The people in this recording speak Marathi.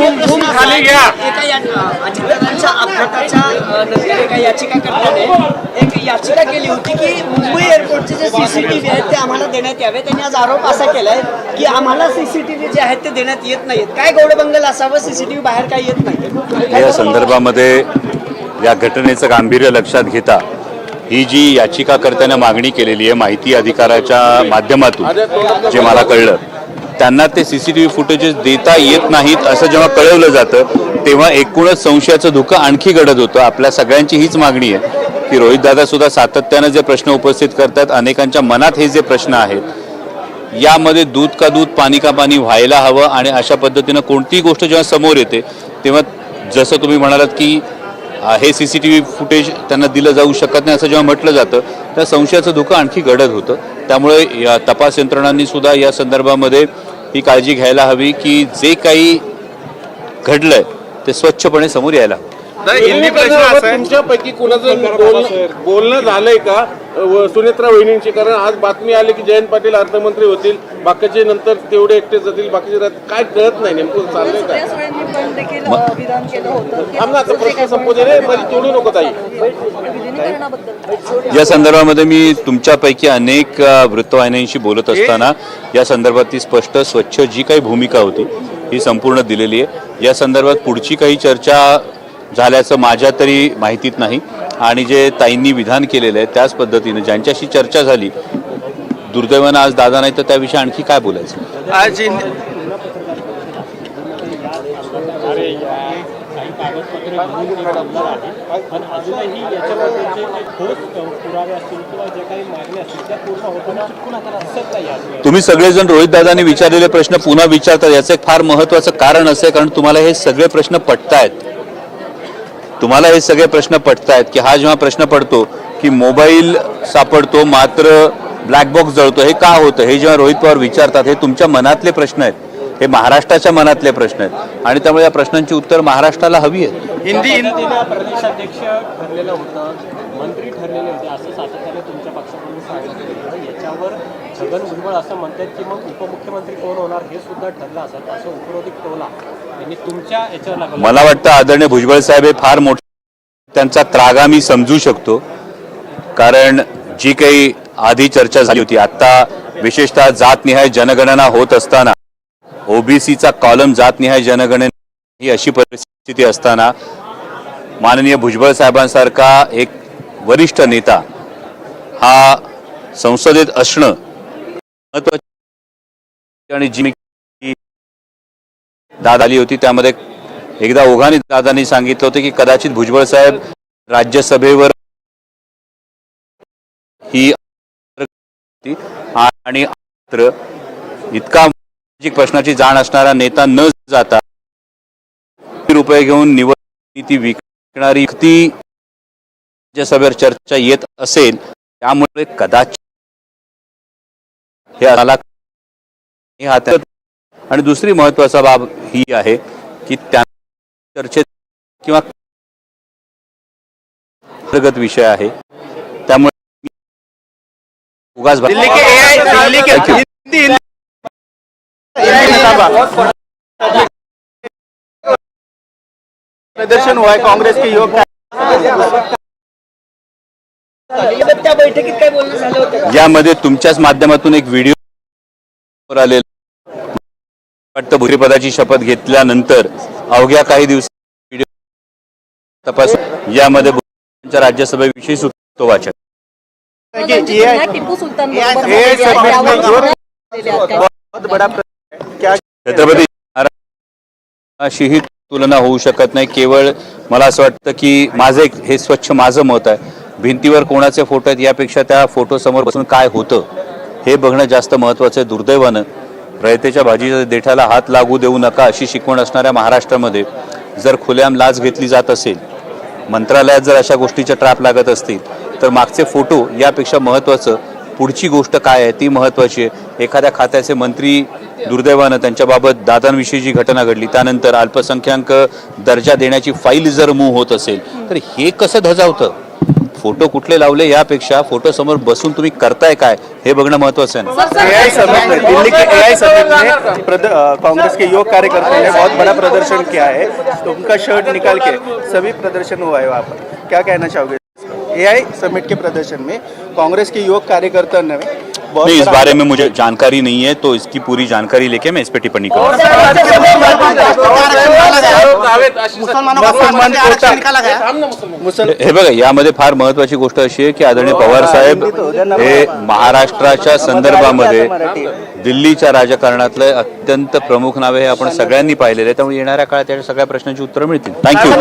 खाली घ्या. अजितदादांच्या अपघाताच्या नंतर एका याचिकाकर्त्याने एक याचिका केली होती की मुंबई एअरपोर्टचे जे सीसीटीव्ही आहेत ते आम्हाला देण्यात यावे. त्यांनी आज आरोप असा केलाय की आम्हाला सीसीटीव्ही जे आहेत ते देण्यात येत नाहीत. काय गौडबंगल असावं, सीसीटीव्ही बाहेर काय येत नाही? या संदर्भामध्ये या घटनेचं गांभीर्य लक्षात घेता ही जी याचिकाकर्त्याने मागणी केलेली आहे माहिती अधिकाराच्या माध्यमातून जे मला कळलं, त्यांना ते सीसीटीव्ही फुटेजेस देता येत नाहीत असं जेव्हा कळवलं जातं तेव्हा एकूणच संशयाचं धुकं आणखी घडत होतं. आपल्या सगळ्यांची हीच मागणी आहे की रोहितदादा सुद्धा सातत्यानं जे प्रश्न उपस्थित करतात, अनेकांच्या मनात हे जे प्रश्न आहेत, यामध्ये दूध का दूध पाणी का पाणी व्हायला हवं. आणि अशा पद्धतीनं कोणतीही गोष्ट जेव्हा समोर येते तेव्हा जसं तुम्ही म्हणालात की हे सीसीटीव्ही फुटेज त्यांना दिलं जाऊ शकत नाही असं जेव्हा म्हटलं जातं त्या संशयाचं धोकं आणखी घडत होतं. त्यामुळे या तपास यंत्रणांनी सुद्धा या संदर्भामध्ये ही काळजी घ्यायला हवी की जे काही घडलंय ते स्वच्छपणे समोर यायला हवं. तुमच्यापैकी कुणाचं बोलणं झालंय का सुनेत्रा वहिनींची? कारण आज बातमी आली की जयंत पाटील अर्थमंत्री होतील, बाकीचे नंतर तेवढे एकटे जातील, बाकीचे काय कळत नाही नेमकं चाललंय का? प्रश्न संपवते रे, तोडू नको ताई. या संदर्भामध्ये मी तुमच्यापैकी अनेक वृत्तवाहिन्यांशी बोलत असताना या संदर्भातली स्पष्ट स्वच्छ जी काही भूमिका होती ही संपूर्ण दिलेली आहे. या संदर्भात पुढची काही चर्चा झाल्याचं माझ्या तरी माहितीत नाही. आणि जे ताईंनी विधान केलेलं आहे त्याच पद्धतीने ज्यांच्याशी चर्चा झाली, दुर्दैवानं आज दादा नाही तर त्याविषयी आणखी काय बोलायचं? आज तुम्ही सगळेजण रोहित दादांनी विचारलेले प्रश्न पुन्हा विचारतात, याचं एक फार महत्वाचं कारण असं आहे कारण तुम्हाला हे सगळे प्रश्न पटतायत. तुम्हाला हे सगळे प्रश्न पटतायत की हा जेव्हा प्रश्न पडतो की मोबाईल सापडतो मात्र ब्लॅक बॉक्स जळतो, हे का होतं, हे जेव्हा रोहित पवार विचारतात हे तुमच्या मनातले प्रश्न आहेत, हे महाराष्ट्राच्या मनातले प्रश्न आहेत. आणि त्यामुळे या प्रश्नांची उत्तर महाराष्ट्राला हवी आहेत. हिंदी प्रदेशाध्यक्ष ठरलेलं होतं, मंत्री ठरलेले होते असं सातत्याने तुमच्या पक्षाकडून सांगितलं होतं. याच्यावर छगन भुजबळ असं म्हणतात की मग उपमुख्यमंत्री कोण होणार हे सुद्धा ठरलं असं असं उपरोधिक टोला यांनी तुमच्या याच्यावर लागलं. मला वाटतं आदरणीय भुजबळ साहेब हे फार मोठा त्यांचा त्रागा मी समजू शकतो. कारण जी काही आधी चर्चा झाली होती, आता विशेषतः जातनिहाय जनगणना होत असताना ओबीसीचा कॉलम जातनिहाय जनगणना ही अशी परिस्थिती असताना माननीय भुजबळ साहेबांसारखा एक वरिष्ठ नेता हा संसदेत असणं महत्त्वाचं. आणि जी दादा आली होती त्यामध्ये एकदा ओघाने दादांनी सांगितलं होतं की कदाचित भुजबळ साहेब राज्यसभेवर ही आणि इतका प्रश्नाची जाण असणारा नेता न जाता रुपये घेऊन निवडणुकी विकणारी ती राज्यसभेवर चर्चा येत असेल त्यामुळे कदाचित हे हातात. आणि दुसरी महत्वाचा बाब ही आहे की त्या चर्चेत किंवा अंतर्गत विषय आहे त्यामुळे उगाच प्रदर्शन हुआ है कांग्रेस के युवक त्या बैठकीत काय बोलणं झालं होतं? यामध्ये तुमच्याच माध्यमातून एक व्हिडिओ आलेला वाटतं. भुरीपदाची शपथ घेतल्यानंतर अवघ्या काही दिवस व्हिडिओ तपास यामध्ये राज्यसभेविषयी सुचतो वाचक टिपू सुलतान छत्रपती अशीही तुलना होऊ शकत नाही. केवळ मला असं वाटतं की माझं एक हे स्वच्छ माझं मत आहे, भिंतीवर कोणाचे फोटो आहेत यापेक्षा त्या फोटो समोर बसून काय होतं हे बघणं जास्त महत्त्वाचं आहे. दुर्दैवानं रयतेच्या भाजीच्या देठाला हात लागू देऊ नका अशी शिकवण असणाऱ्या महाराष्ट्रामध्ये जर खुलेआम लाच घेतली जात असेल, मंत्रालयात जर अशा गोष्टीच्या ट्रॅप लागत असतील तर मागचे फोटो यापेक्षा महत्त्वाचं पुढची गोष्ट काय आहे ती महत्त्वाची आहे. एखाद्या खात्याचे मंत्री दुर्दैवानं त्यांच्याबाबत दादांविषयी जी घटना घडली त्यानंतर अल्पसंख्याक दर्जा देण्याची फाईल जर मूव्ह होत असेल तर हे कसं धजावतं, फोटो कुठले लावले यापेक्षा फोटो समोर बसून तुम्ही करताय काय हे बघणं महत्वाचं आहे ना. एआई समिट में दिल्ली के एआई समिट में कांग्रेस के युवक कार्यकर्ताओं ने बहुत बड़ा प्रदर्शन किया है, तो उनका शर्ट निकाल के सभी प्रदर्शन हुआ है वहाँ पर। क्या कहना चाहोगे? एआई समिट के प्रदर्शन में कांग्रेस के युवक कार्यकर्ता ने बहुत नहीं, इस बड़ा- बारे में मुझे जानकारी नहीं है, तो इसकी पूरी जानकारी लेके मैं इस पे टिप्पणी करूँगा. हे बघा, यामध्ये फार महत्वाची गोष्ट अशी आहे की आदरणीय पवार साहेब हे महाराष्ट्राच्या संदर्भामध्ये दिल्लीच्या राजकारणातलं अत्यंत प्रमुख नावे हे आपण सगळ्यांनी पाहिलेले आहे. त्यामुळे येणाऱ्या काळात या सगळ्या प्रश्नांची उत्तरं मिळतील. थँक्यू.